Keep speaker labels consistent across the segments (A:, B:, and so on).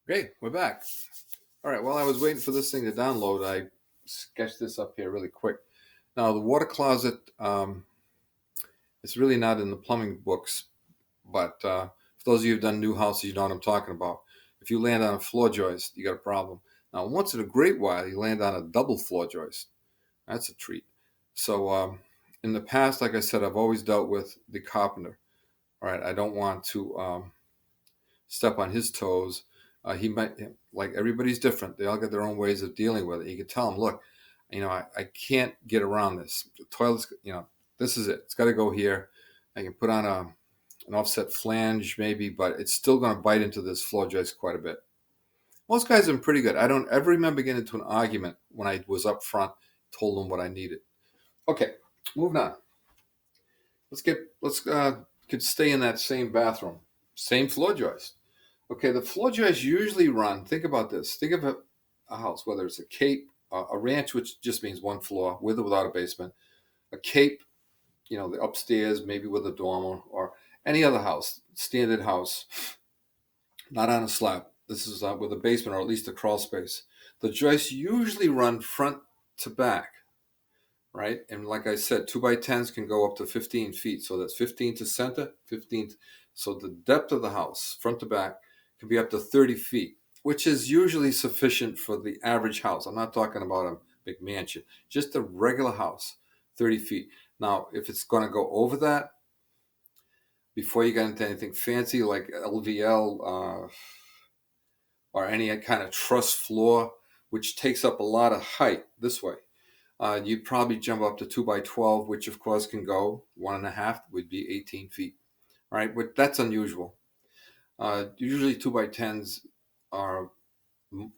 A: Okay, we're back. All right, while I was waiting for this thing to download, I sketched this up here really quick. Now, the water closet, it's really not in the plumbing books, but for those of you who've done new houses, you know what I'm talking about. If you land on a floor joist, you got a problem. Now, once in a great while, you land on a double floor joist. That's a treat. So, in the past, like I said, I've always dealt with the carpenter. All right, I don't want to step on his toes. He might, like, everybody's different. They all got their own ways of dealing with it. You could tell him, look, I can't get around this. The toilet's, this is it. It's got to go here. I can put on an offset flange maybe, but it's still going to bite into this floor joist quite a bit. Most guys are pretty good. I don't ever remember getting into an argument when I was up front, told them what I needed. Okay, moving on. Let's could stay in that same bathroom, same floor joist. Okay, the floor joists usually run. Think about this. Think of a house, whether it's a cape, a ranch, which just means one floor, with or without a basement, a cape, the upstairs, maybe with a dormer, or any other house, standard house, not on a slab. This is with a basement or at least a crawl space. The joists usually run front to back, right? And like I said, 2x10s can go up to 15 feet. So that's 15 to center, 15. So the depth of the house, front to back, can be up to 30 feet, which is usually sufficient for the average house. I'm not talking about a big mansion, just a regular house, 30 feet. Now, if it's going to go over that, before you get into anything fancy like LVL or any kind of truss floor, which takes up a lot of height this way, you'd probably jump up to 2x12, which of course can go 1.5 would be 18 feet. All right, but that's unusual. Usually 2x10s are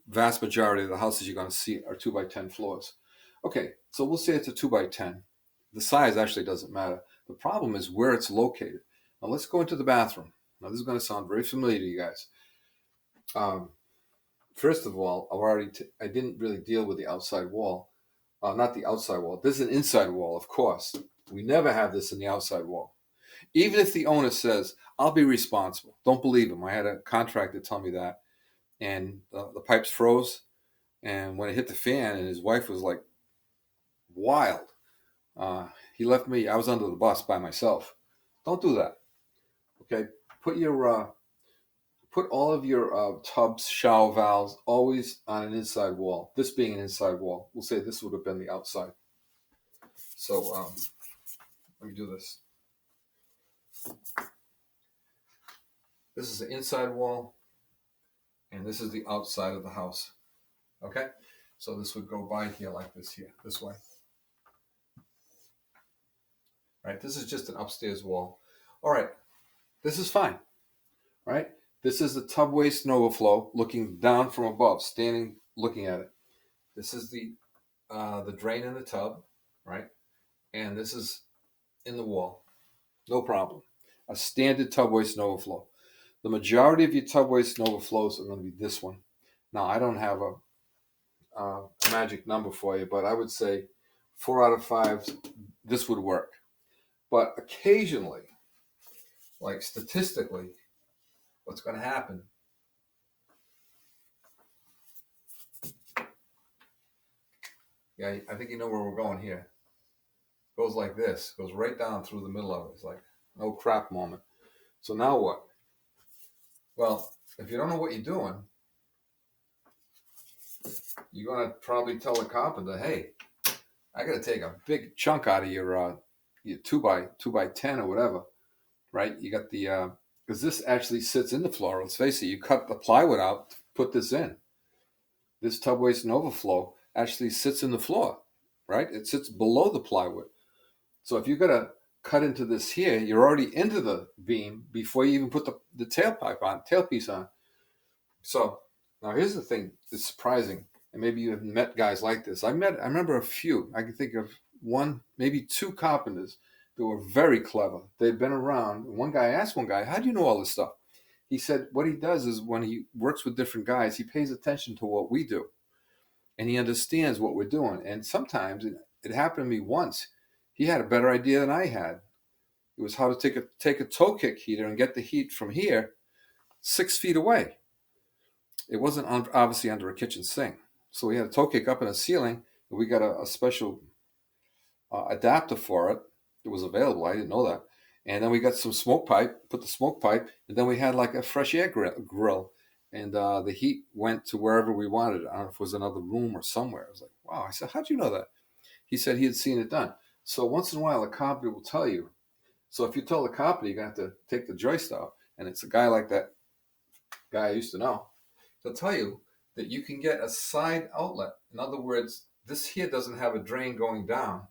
A: vast majority of the houses you're going to see are 2x10 floors. Okay, so we'll say it's a 2x10. The size actually doesn't matter. The problem is where it's located. Now let's go into the bathroom. Now this is going to sound very familiar to you guys. First of all, I didn't really deal with the outside wall. Not the outside wall. This is an inside wall, of course. We never have this in the outside wall. Even if the owner says, I'll be responsible, don't believe him. I had a contractor tell me that. And the pipes froze. And when it hit the fan, and his wife was like wild, he left me. I was under the bus by myself. Don't do that. Okay? Put your put all of your tubs, shower valves always on an inside wall. This being an inside wall, we'll say this would have been the outside. So let me do this. This is the inside wall, and this is the outside of the house. Okay? So this would go by here like this here, this way. Right? This is just an upstairs wall. All right. This is fine. Right? This is the tub waste and overflow looking down from above, standing looking at it. This is the drain in the tub, right? And this is in the wall. No problem. A standard tub waste and overflow. The majority of your tub waste and overflows are going to be this one. Now, I don't have a magic number for you, but I would say 4 out of 5, this would work. But occasionally, like statistically, what's going to happen? Yeah, I think you know where we're going here. Goes like this, goes right down through the middle of it. It's like, no crap moment. So now what? Well, if you don't know what you're doing, you're going to probably tell the carpenter, hey, I got to take a big chunk out of your 2x10 or whatever, right? You got the, because this actually sits in the floor. Let's face it, you cut the plywood out, put this in. This tub waste and overflow actually sits in the floor, right? It sits below the plywood. So if you're going to cut into this here, you're already into the beam before you even put the tailpiece on. So now here's the thing that's surprising, and maybe you have met guys like this. I remember a few. I can think of one, maybe two carpenters that were very clever. They'd been around. One guy asked one guy, how do you know all this stuff? He said what he does is when he works with different guys, he pays attention to what we do, and he understands what we're doing. And sometimes it happened to me once. He had a better idea than I had. It was how to take a toe kick heater and get the heat from here 6 feet away. it wasn't obviously under a kitchen sink. So we had a toe kick up in the ceiling, and we got a special adapter for it. It was available. I didn't know that. And then we got some smoke pipe, put the smoke pipe, and then we had like a fresh air grill. And the heat went to wherever we wanted it. I don't know if it was another room or somewhere. I was like, wow. I said, how'd you know that? He said he had seen it done. So once in a while, a company will tell you. So if you tell the company, you're going to have to take the joist out. And it's a guy like that guy I used to know. They'll tell you that you can get a side outlet. In other words, this here doesn't have a drain going down,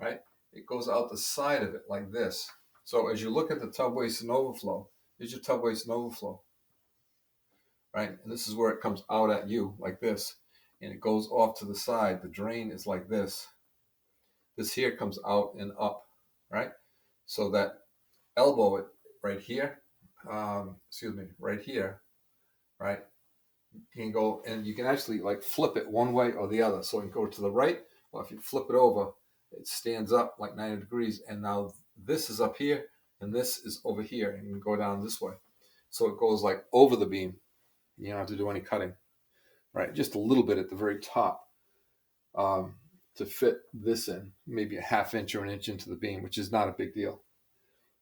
A: right? It goes out the side of it like this. So as you look at the tub waste and overflow, here's your tub waste and overflow, right? And this is where it comes out at you like this, and it goes off to the side. The drain is like this. This here comes out and up, right? So that elbow it right here, right here, right? You can go and you can actually like flip it one way or the other. So it can go to the right, or if you flip it over, it stands up like 90 degrees. And now this is up here and this is over here, and you can go down this way. So it goes like over the beam. You don't have to do any cutting, right? Just a little bit at the very top to fit this in, maybe a ½ inch or an inch into the beam, which is not a big deal.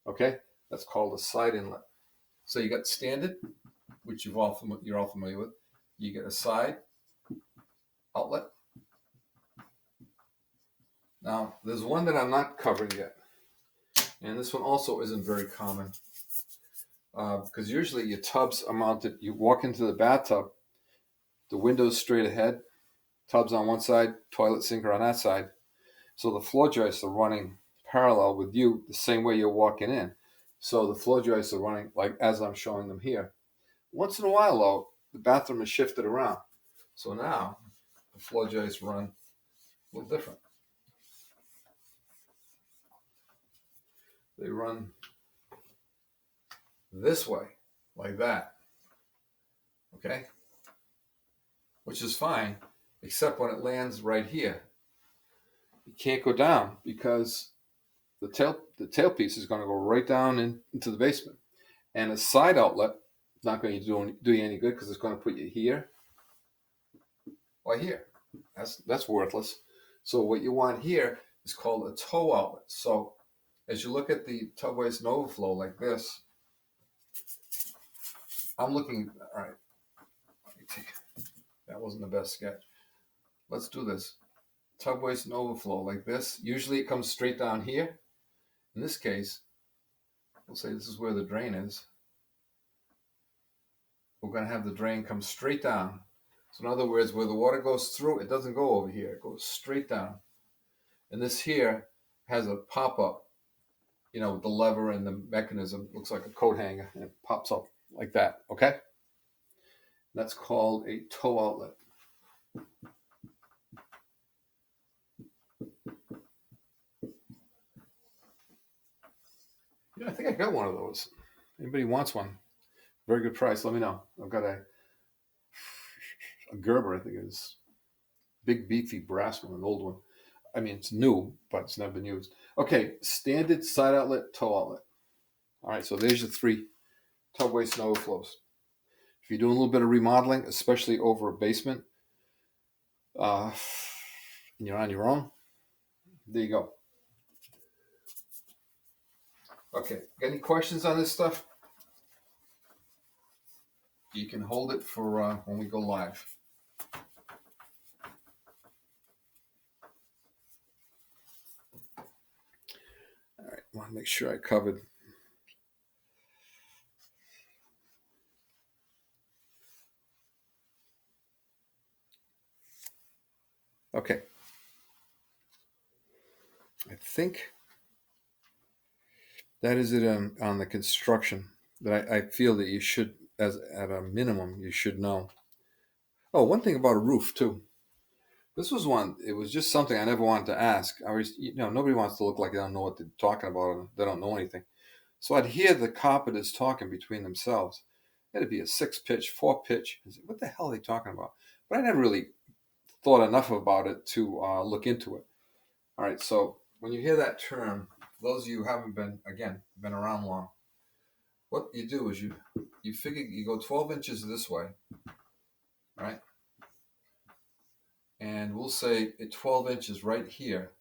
A: Okay, that's called a side inlet. So you got standard, which you're all familiar with. You get a side outlet. Now, there's one that I'm not covering yet, and this one also isn't very common because usually your tubs are mounted. You walk into the bathtub, the window's straight ahead, tubs on one side, toilet sinker on that side. So the floor joists are running parallel with you the same way you're walking in. So the floor joists are running like as I'm showing them here. Once in a while, though, the bathroom is shifted around. So now the floor joists run a little different. They run this way, like that. Okay? Which is fine, except when it lands right here. You can't go down because the tailpiece is going to go right down into the basement. And a side outlet is not going to do you any good because it's going to put you here or here. That's worthless. So what you want here is called a toe outlet. So as you look at the tub waste and overflow like this, I'm looking, all right, that wasn't the best sketch. Let's do this. Tub waste and overflow like this. Usually it comes straight down here. In this case, we'll say this is where the drain is. We're going to have the drain come straight down. So in other words, where the water goes through, it doesn't go over here. It goes straight down. And this here has a pop-up, with the lever and the mechanism. Looks like a coat hanger, and it pops up like that, okay? That's called a toe outlet. Yeah, I think I got one of those. Anybody wants one? Very good price. Let me know. I've got a Gerber, I think it is. Big, beefy brass one, an old one. I mean, it's new, but it's never been used. Okay, standard side outlet, toe outlet. All right, so there's your 3 tub waste and overflows. If you're doing a little bit of remodeling, especially over a basement, and you're on your own, there you go. Okay, got any questions on this stuff? You can hold it for when we go live. All right, I want to make sure I covered. Okay. I think that is it on the construction that I feel that you should, as at a minimum, you should know. Oh, one thing about a roof too. This was one. It was just something I never wanted to ask. I was, nobody wants to look like they don't know what they're talking about and they don't know anything. So I'd hear the carpenters talking between themselves. It'd be a 6-pitch, 4-pitch. I said, what the hell are they talking about? But I never really thought enough about it to look into it. All right. So when you hear that term, for those of you who haven't been around long, what you do is you figure you go 12 inches this way, right? And we'll say at 12 inches right here.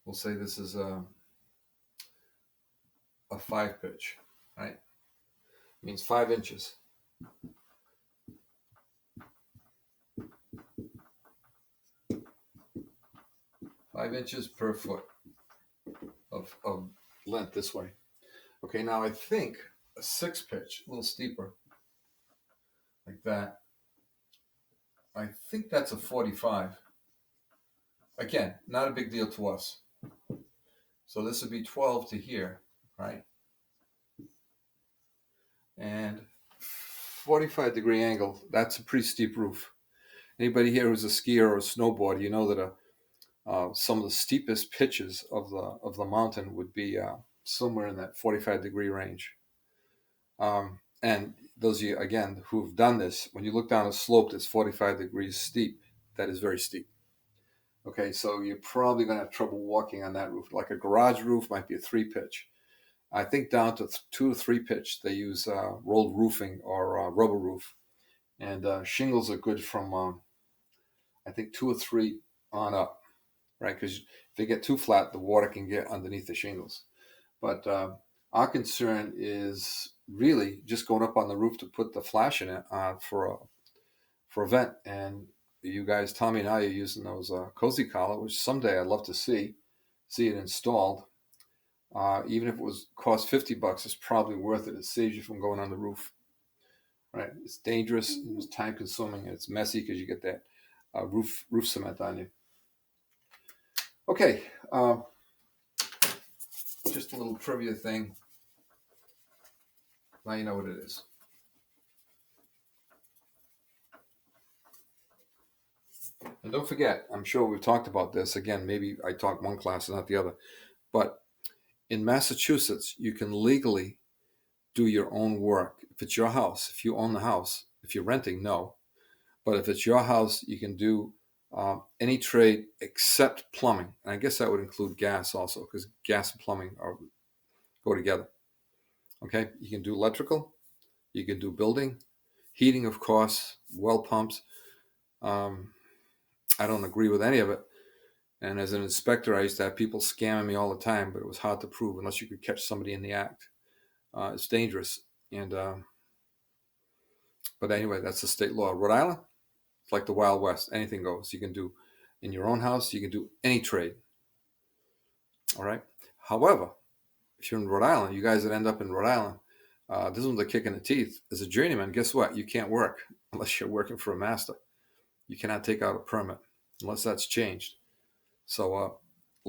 A: We'll say this is a 5 pitch, right? It means 5 inches. 5 inches per foot of length this way. Okay, now I think a 6 pitch, a little steeper, like that. I think that's a 45. Again, not a big deal to us. So this would be 12 to here, right? And 45-degree angle, that's a pretty steep roof. Anybody here who's a skier or a snowboarder, you know that some of the steepest pitches of the mountain would be somewhere in that 45-degree range. And those of you, again, who've done this, when you look down a slope that's 45 degrees steep, that is very steep. Okay, so you're probably going to have trouble walking on that roof. Like a garage roof might be a 3 pitch. I think down to 2 or 3 pitch, they use rolled roofing or rubber roof. And shingles are good from, I think, 2 or 3 on up, right? Because if they get too flat, the water can get underneath the shingles. But our concern is really just going up on the roof to put the flash in it for a vent. And you guys tell me now you're using those cozy collar, which someday I'd love to see it installed. Even if it was cost $50, it's probably worth it. It saves you from going on the roof. Right? It's dangerous, it's time consuming, and it's messy because you get that roof cement on you. Okay, just a little trivia thing. Now you know what it is. And don't forget, I'm sure we've talked about this. Again, maybe I taught one class and not the other. But in Massachusetts, you can legally do your own work. If it's your house, if you own the house, if you're renting, no. But if it's your house, you can do any trade except plumbing. And I guess that would include gas also, because gas and plumbing go together. Okay, you can do electrical, you can do building, heating, of course, well pumps. I don't agree with any of it. And as an inspector, I used to have people scamming me all the time, but it was hard to prove unless you could catch somebody in the act. It's dangerous. And but anyway, that's the state law. Rhode Island, it's like the Wild West. Anything goes. You can do in your own house. You can do any trade. All right. However, if you're in Rhode Island, you guys that end up in Rhode Island, this one's a kick in the teeth. As a journeyman, guess what? You can't work unless you're working for a master. You cannot take out a permit unless that's changed. So a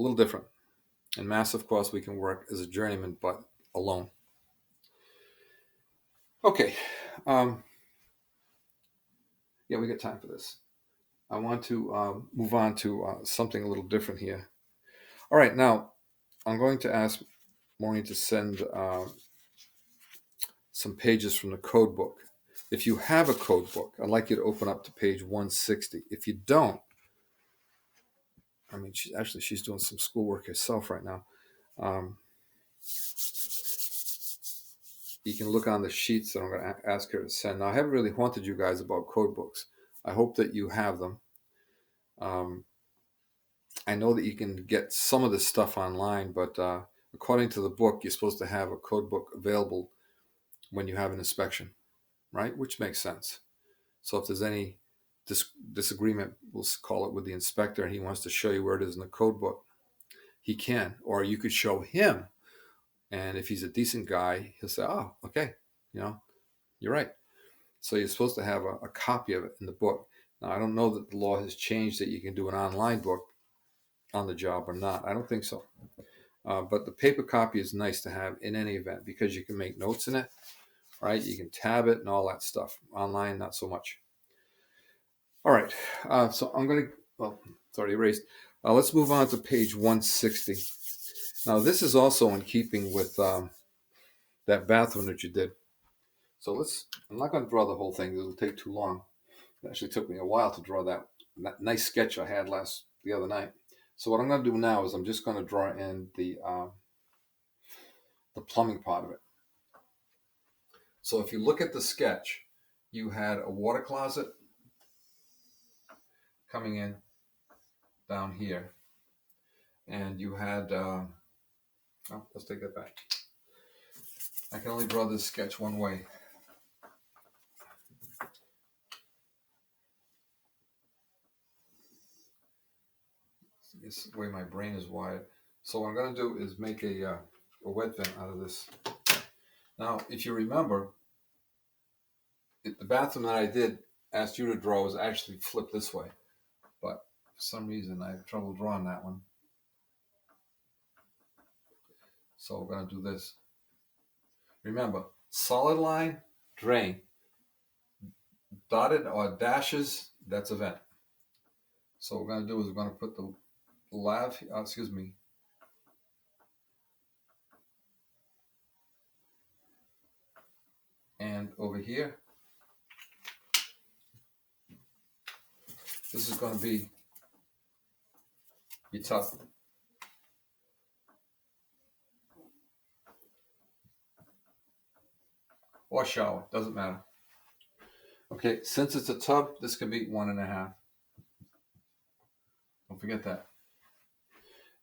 A: little different. In Mass, of course, we can work as a journeyman, but alone. Okay. Yeah, we got time for this. I want to move on to something a little different here. All right, now I'm going to ask Maureen to send some pages from the code book. If you have a code book, I'd like you to open up to page 160. If you don't, I mean, she's doing some schoolwork herself right now. You can look on the sheets that I'm going to ask her to send. Now, I haven't really haunted you guys about code books. I hope that you have them. I know that you can get some of this stuff online, but according to the book, you're supposed to have a code book available when you have an inspection, right? Which makes sense. So if there's any disagreement, we'll call it with the inspector, and he wants to show you where it is in the code book, he can. Or you could show him. And if he's a decent guy, he'll say, oh, okay, you're right. So you're supposed to have a copy of it in the book. Now, I don't know that the law has changed that you can do an online book on the job or not. I don't think so. But the paper copy is nice to have in any event because you can make notes in it, right? You can tab it and all that stuff. Online, not so much. All right. So I'm going to, it's already erased. Let's move on to page 160. Now, this is also in keeping with that bathroom that you did. So I'm not going to draw the whole thing. It'll take too long. It actually took me a while to draw that nice sketch I had the other night. So what I'm going to do now is I'm just going to draw in the plumbing part of it. So if you look at the sketch, you had a water closet coming in down here, and you had, let's take that back. I can only draw this sketch one way. It's the way my brain is wired. So what I'm going to do is make a wet vent out of this. Now, if you remember, the bathroom that I did asked you to draw was actually flipped this way, but for some reason I have trouble drawing that one. So we're going to do this. Remember, solid line, drain. Dotted or dashes, that's a vent. So what we're going to do is we're going to put the and over here, this is going to be your tub. Or shower, doesn't matter. Okay, since it's a tub, this can be 1.5. Don't forget that.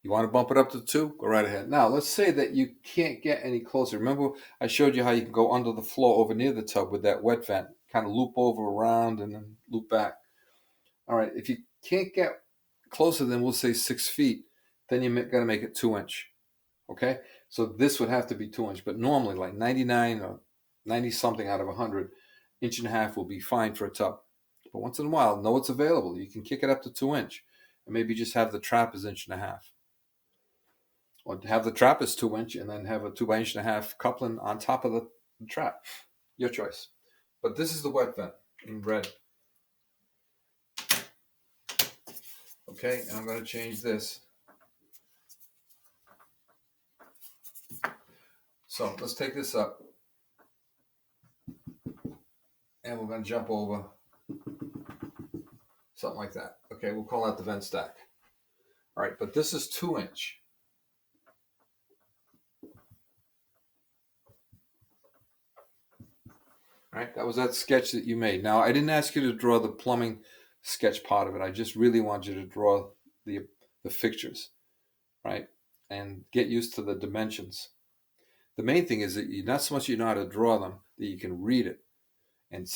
A: You want to bump it up to 2? Go right ahead. Now, let's say that you can't get any closer. Remember, I showed you how you can go under the floor over near the tub with that wet vent, kind of loop over around and then loop back. All right, if you can't get closer than, we'll say 6 feet, then you got to make it 2-inch. Okay, so this would have to be 2-inch, but normally like 99 or 90 something out of 100, 1.5 will be fine for a tub. But once in a while, know it's available. You can kick it up to 2-inch, and maybe just have the trap as 1.5. Or have the trap as 2-inch, and then have a 2 by 1.5 coupling on top of the trap. Your choice. But this is the wet vent in red. Okay, and I'm going to change this. So let's take this up, and we're going to jump over something like that. Okay, we'll call that the vent stack. All right, but this is 2-inch. All right, that was that sketch that you made. Now, I didn't ask you to draw the plumbing sketch part of it. I just really want you to draw the fixtures, right? And get used to the dimensions. The main thing is that you not so much you know how to draw them, that you can read it and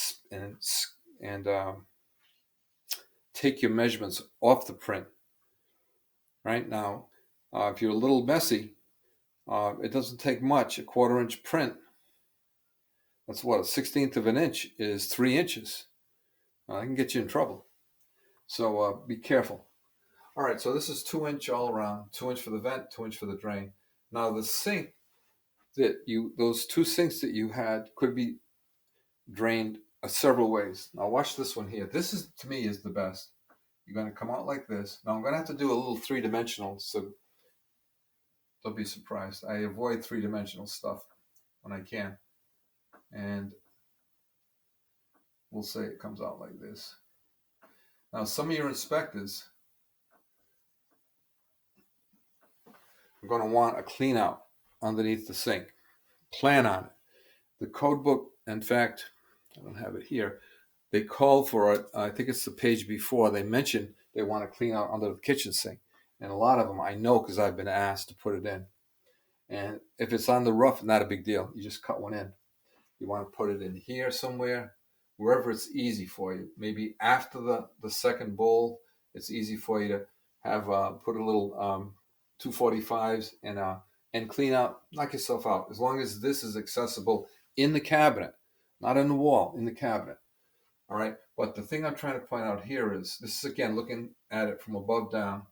A: take your measurements off the print. Right now, if you're a little messy, it doesn't take much. A 1/4-inch print, that's what, 1/16 of an inch is 3 inches. I can get you in trouble. So be careful. All right, so this is 2-inch all around, 2-inch for the vent, 2-inch for the drain. Now the sink those 2 sinks that you had could be drained several ways. Now watch this one here. This is, to me, is the best. You're going to come out like this. Now I'm going to have to do a little 3-dimensional, so don't be surprised. I avoid 3-dimensional stuff when I can. And we'll say it comes out like this. Now some of your inspectors are going to want a clean out underneath the sink. Plan on it. The code book, in fact, I don't have it here, they call for it, I think it's the page before, they mention they want to clean out under the kitchen sink. And a lot of them I know because I've been asked to put it in. And if it's on the roof, not a big deal. You just cut one in. You want to put it in here somewhere, wherever it's easy for you. Maybe after the second bowl, it's easy for you to have put a little 245s and clean out, knock yourself out. As long as this is accessible in the cabinet, not on the wall, in the cabinet. All right. But the thing I'm trying to point out here is, this is again looking at it from above down,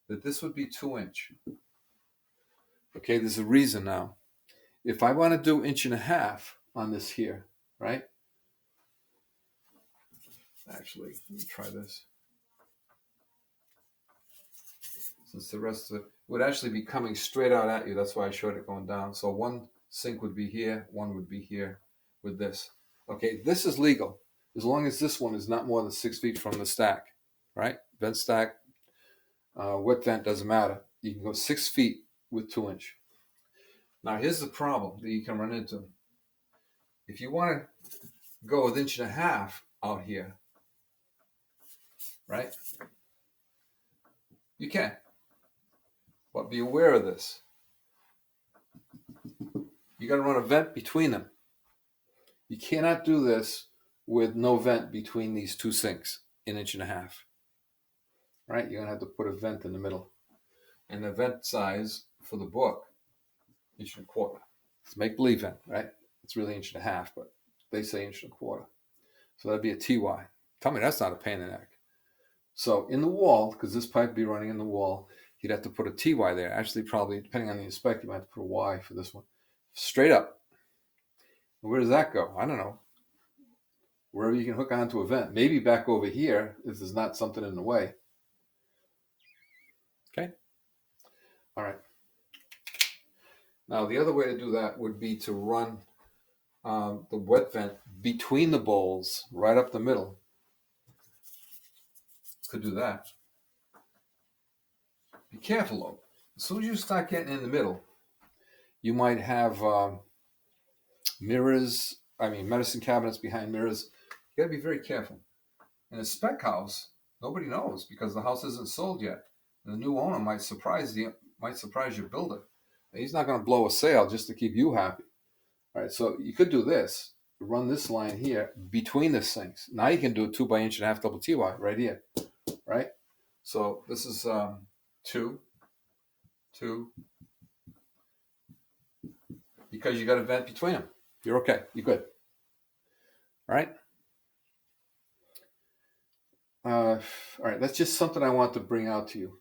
A: that this would be 2-inch. Okay, there's a reason now. If I want to do 1.5 on this here, right? Actually, let me try this. Since the rest of it would actually be coming straight out at you, that's why I showed it going down. So one sink would be here, one would be here with this. Okay, this is legal as long as this one is not more than 6 feet from the stack, right? Vent stack, Wet vent doesn't matter. You can go 6 feet with 2-inch. Now here's the problem that you can run into. If you want to go with 1.5 inches out here, right? You can, but be aware of this. You got to run a vent between them. You cannot do this with no vent between these two sinks, 1.5 inches. Right? You're gonna have to put a vent in the middle. And the vent size for the book, 1.25 inches. It's make believe vent, right? It's really 1.5 inches, but they say 1.25 inches. So that'd be a TY. Tell me that's not a pain in the neck. So in the wall, because this pipe would be running in the wall, you'd have to put a TY there. Actually, probably depending on the inspector, you might have to put a Y for this one. Straight up. Where does that go? I don't know. Wherever you can hook onto a vent. Maybe back over here if there's not something in the way. Okay. All right. Now the other way to do that would be to run the wet vent between the bowls, right up the middle. Could do that. Be careful though. As soon as you start getting in the middle, you might have medicine cabinets behind mirrors. You got to be very careful. In a spec house, nobody knows because the house isn't sold yet. And the new owner might surprise your builder. And he's not going to blow a sale just to keep you happy. All right, so you could do this. Run this line here between the sinks. Now you can do a 2x1.5 double TY right here, right? So this is 2, because you got a vent between them. You're okay. You're good. All right. All right. That's just something I want to bring out to you.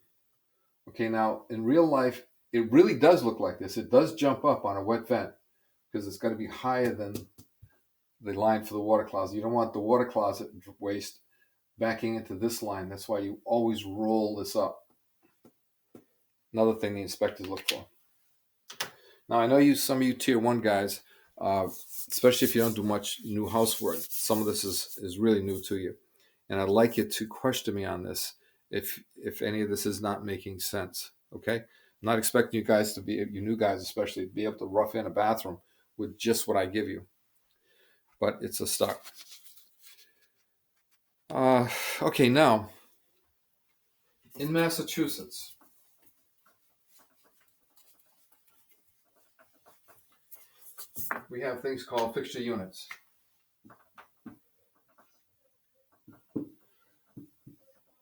A: Okay. Now, in real life, it really does look like this. It does jump up on a wet vent because it's got to be higher than the line for the water closet. You don't want the water closet waste backing into this line. That's why you always roll this up. Another thing the inspectors look for. Now, I know some of you tier 1 guys, especially if you don't do much new housework, some of this is really new to you. And I'd like you to question me on this if any of this is not making sense, okay? I'm not expecting you guys you new guys especially, to be able to rough in a bathroom with just what I give you. But it's a start. Okay, now, in Massachusetts, we have things called fixture units.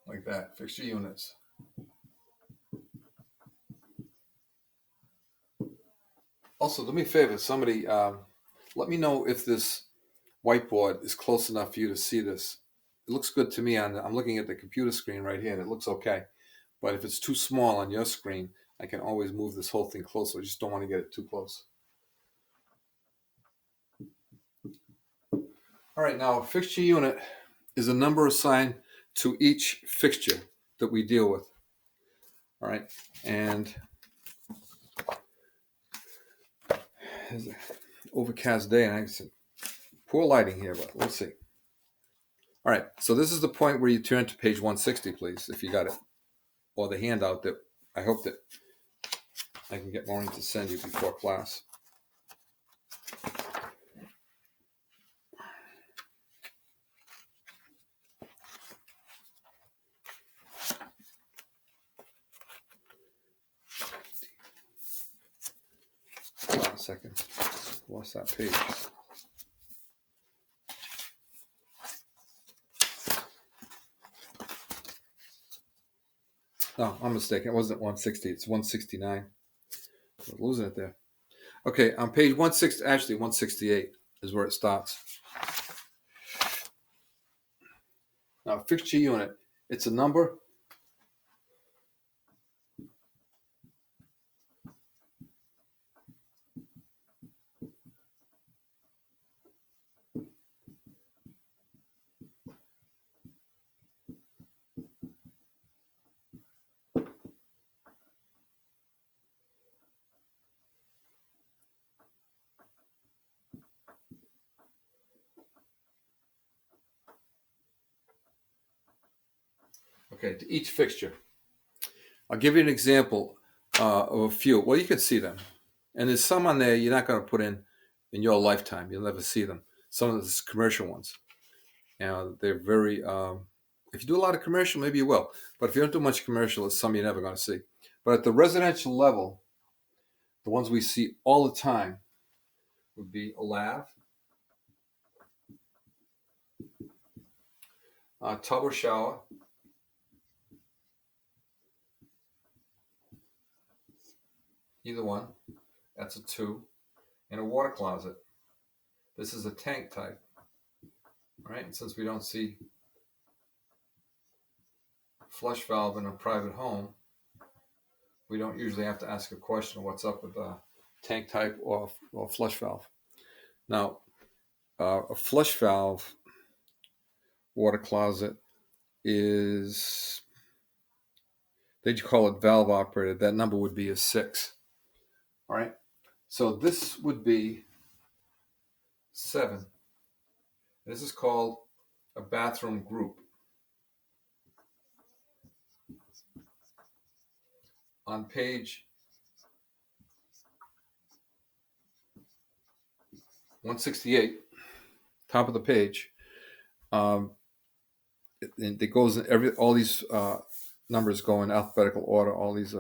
A: Like that, fixture units. Also, do me a favor, somebody, let me know if this whiteboard is close enough for you to see this. It looks good to me. I'm looking at the computer screen right here, and it looks okay. But if it's too small on your screen, I can always move this whole thing closer. I just don't want to get it too close. All right, now a fixture unit is a number assigned to each fixture that we deal with. All right, and it's an overcast day, and I said, poor lighting here, but let's see. All right, so this is the point where you turn to page 160, please, if you got it, or the handout that I hope that I can get Maureen to send you before class. Hold on a second. Lost that page. No, I'm mistaken. It wasn't 160. It's 169. I'm losing it there. Okay, on page 160, actually 168 is where it starts. Now, fixture unit, it's a number. Okay, to each fixture. I'll give you an example of a few. Well, you can see them. And there's some on there you're not going to put in your lifetime. You'll never see them. Some of the commercial ones. They're very, if you do a lot of commercial, maybe you will. But if you don't do much commercial, it's some you're never going to see. But at the residential level, the ones we see all the time would be a lav, a tub or shower, either one. That's a 2. And a water closet. This is a tank type. Right? And since we don't see flush valve in a private home, we don't usually have to ask a question of what's up with the tank type or flush valve. Now, a flush valve water closet is, they'd call it valve operated. That number would be a 6. All right. So this would be 7. This is called a bathroom group. On page 168, top of the page, it goes in all these numbers go in alphabetical order. All these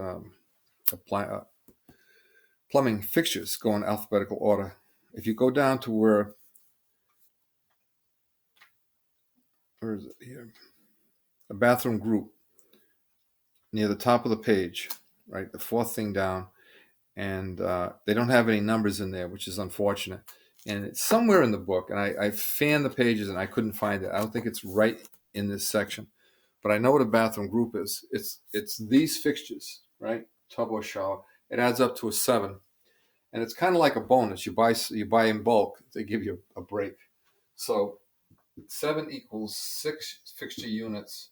A: plumbing fixtures go in alphabetical order. If you go down to where is it here? A bathroom group near the top of the page, right? The 4th thing down, and they don't have any numbers in there, which is unfortunate. And it's somewhere in the book, and I fanned the pages and I couldn't find it. I don't think it's right in this section, but I know what a bathroom group is. It's these fixtures, right? Tub or shower. It adds up to a 7, and it's kind of like a bonus. You buy in bulk, they give you a break. So 7 equals 6 fixture units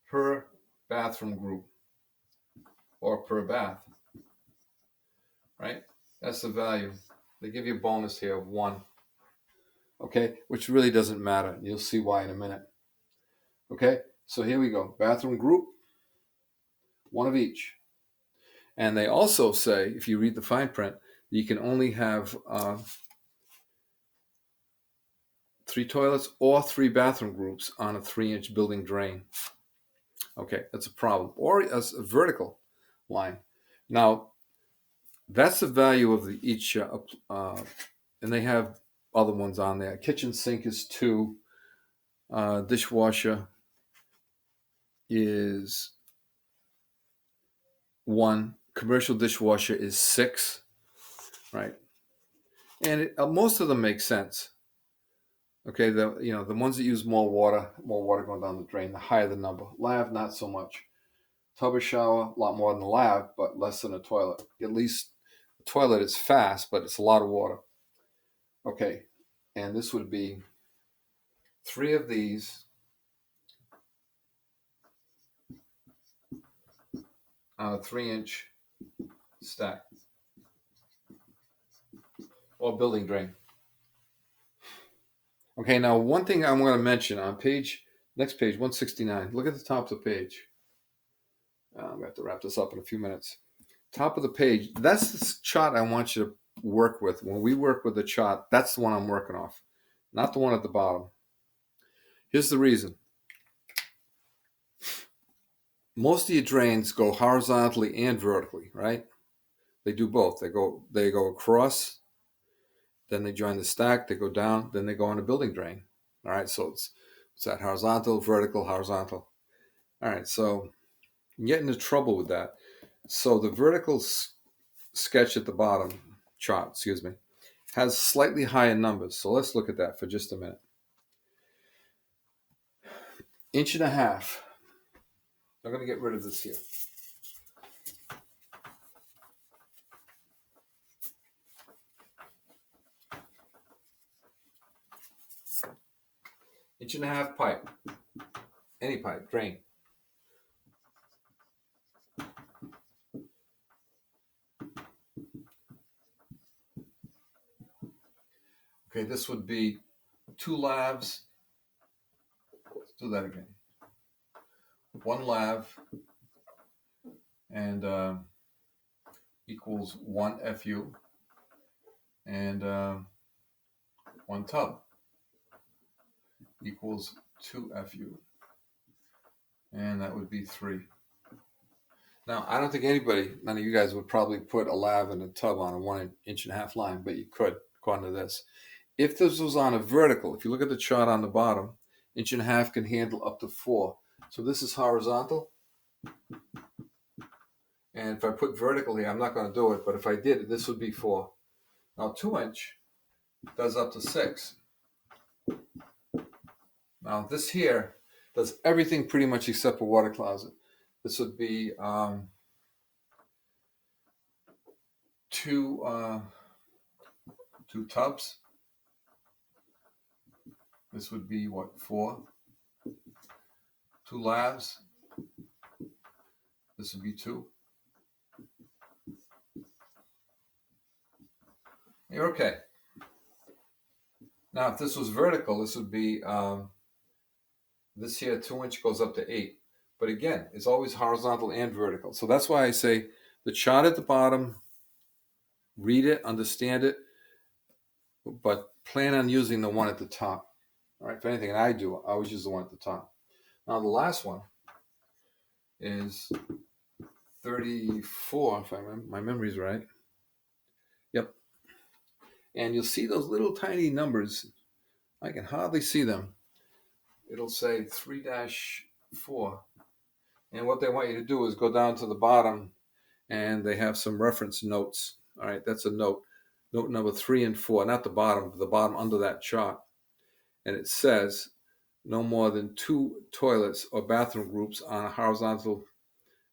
A: per bathroom group or per bath, right? That's the value. They give you a bonus here of 1, okay, which really doesn't matter. You'll see why in a minute. Okay, so here we go. Bathroom group, 1 of each. And they also say, if you read the fine print, you can only have 3 toilets or 3 bathroom groups on a 3-inch building drain. Okay, that's a problem. Or as a vertical line. Now, that's the value of each, and they have other ones on there. Kitchen sink is 2. Dishwasher is 1. Commercial dishwasher is 6. Right, and most of them make sense. Okay, the ones that use more water going down the drain, the higher the number. Lav, not so much. Tub or shower, a lot more than the lav, but less than a toilet. At least a toilet is fast, but it's a lot of water. Okay, and this would be 3 of these on a 3-inch stack or building drain. Okay, now one thing I'm going to mention on next page 169. Look at the top of the page. I'm going to have to wrap this up in a few minutes. Top of the page, that's the chart I want you to work with. When we work with the chart, that's the one I'm working off, not the one at the bottom. Here's the reason. Most of your drains go horizontally and vertically, right? They do both. They go across, then they join the stack, they go down, then they go on a building drain. All right, so it's that horizontal, vertical, horizontal. All right, so you get into trouble with that. So the vertical sketch at the bottom, chart, excuse me, has slightly higher numbers. So let's look at that for just a minute. 1.5 inches. I'm going to get rid of this here. 1.5 inch pipe. Any pipe, drain. Okay, this would be 2 lavs. Let's do that again. 1 lav and equals 1 FU, and 1 tub equals 2 FU, and that would be 3. Now, I don't think none of you guys would probably put a lav in a tub on a 1.5-inch line, but you could, according to this. If this was on a vertical, if you look at the chart on the bottom, 1.5 can handle up to 4. So this is horizontal. And if I put vertical here, I'm not going to do it, but if I did, this would be 4. Now 2-inch does up to 6. Now this here does everything pretty much except a water closet. This would be two tubs. This would be what, 4? 2 lavs. This would be 2. You're okay. Now, if this was vertical, this would be this here 2-inch goes up to 8. But again, it's always horizontal and vertical. So that's why I say the chart at the bottom, read it, understand it, but plan on using the one at the top. All right, if anything, and I do, I always use the one at the top. Now, the last one is 34, if my memory's right. Yep. And you'll see those little tiny numbers. I can hardly see them. It'll say 3-4. And what they want you to do is go down to the bottom, and they have some reference notes. All right, that's a note. Note number 3 and 4, not the bottom under that chart. And it says no more than 2 toilets or bathroom groups on a horizontal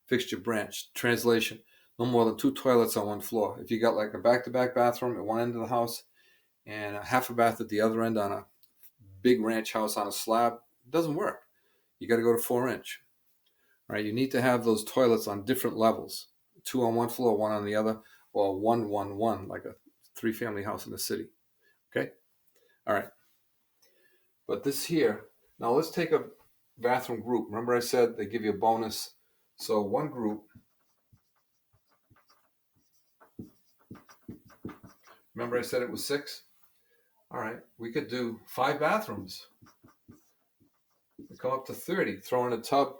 A: fixture branch. Translation, no more than 2 toilets on one floor. If you got like a back-to-back bathroom at one end of the house and a half a bath at the other end on a big ranch house on a slab, it doesn't work. You got to go to 4-inch. All right, you need to have those toilets on different levels, 2 on one floor, 1 on the other, or 1-1-1, like a 3-family house in the city. Okay? All right. But this here, now let's take a bathroom group. Remember I said they give you a bonus. So one group, remember I said it was 6? All right, we could do 5 bathrooms. We come up to 30. Throw in a tub,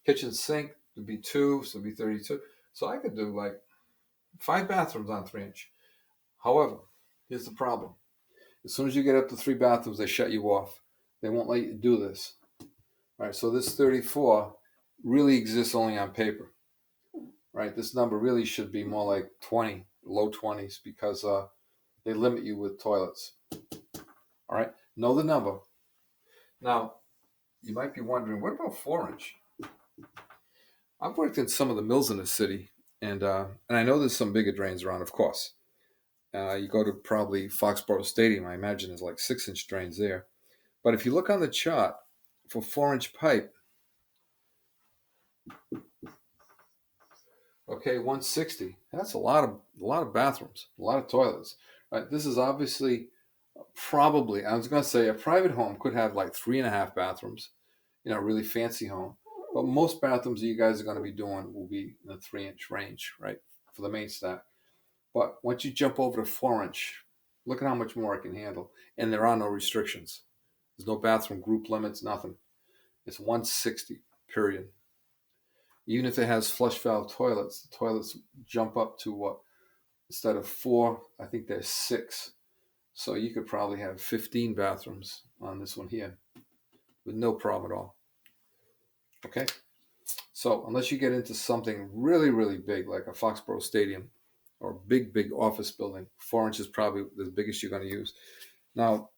A: kitchen sink would be 2, so it'd be 32. So I could do like 5 bathrooms on 3-inch. However, here's the problem. As soon as you get up to 3 bathrooms, they shut you off. They won't let you do this. All right, so this 34 really exists only on paper. Right, this number really should be more like 20, low 20s, because they limit you with toilets. All right, know the number. Now, you might be wondering, what about 4-inch? I've worked in some of the mills in the city, and I know there's some bigger drains around, of course. You go to probably Foxborough Stadium, I imagine there's like 6-inch drains there. But if you look on the chart for 4-inch pipe, okay, 160. That's a lot of bathrooms, a lot of toilets. Right? This is obviously probably, I was going to say a private home could have like 3.5 bathrooms, a really fancy home. But most bathrooms that you guys are going to be doing will be in the 3-inch range, right, for the main stack. But once you jump over to 4-inch, look at how much more it can handle. And there are no restrictions. There's no bathroom group limits, nothing. It's 160, period. Even if it has flush valve toilets, the toilets jump up to what? Instead of 4, I think there's 6. So you could probably have 15 bathrooms on this one here with no problem at all. Okay? So unless you get into something really, really big, like a Foxborough Stadium or a big, big office building, 4-inch is probably the biggest you're going to use. Now,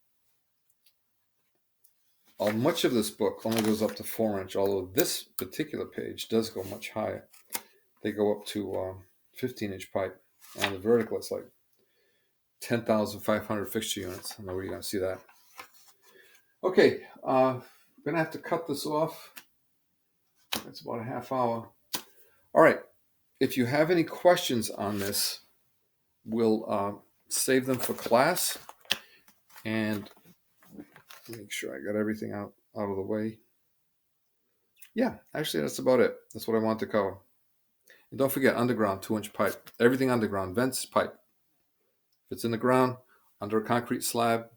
A: much of this book only goes up to 4-inch, although this particular page does go much higher. They go up to 15-inch pipe. On the vertical, it's like 10,500 fixture units. I don't know where you're going to see that. Okay, I'm going to have to cut this off. It's about a half hour. All right, if you have any questions on this, we'll save them for class. And make sure I got everything out of the way. Yeah, actually, that's about it. That's what I want to cover. And don't forget, underground 2-inch pipe. Everything underground, vents, pipe. If it's in the ground, under a concrete slab,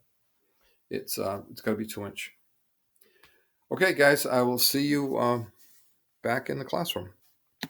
A: it's got to be 2-inch. Okay, guys, I will see you back in the classroom.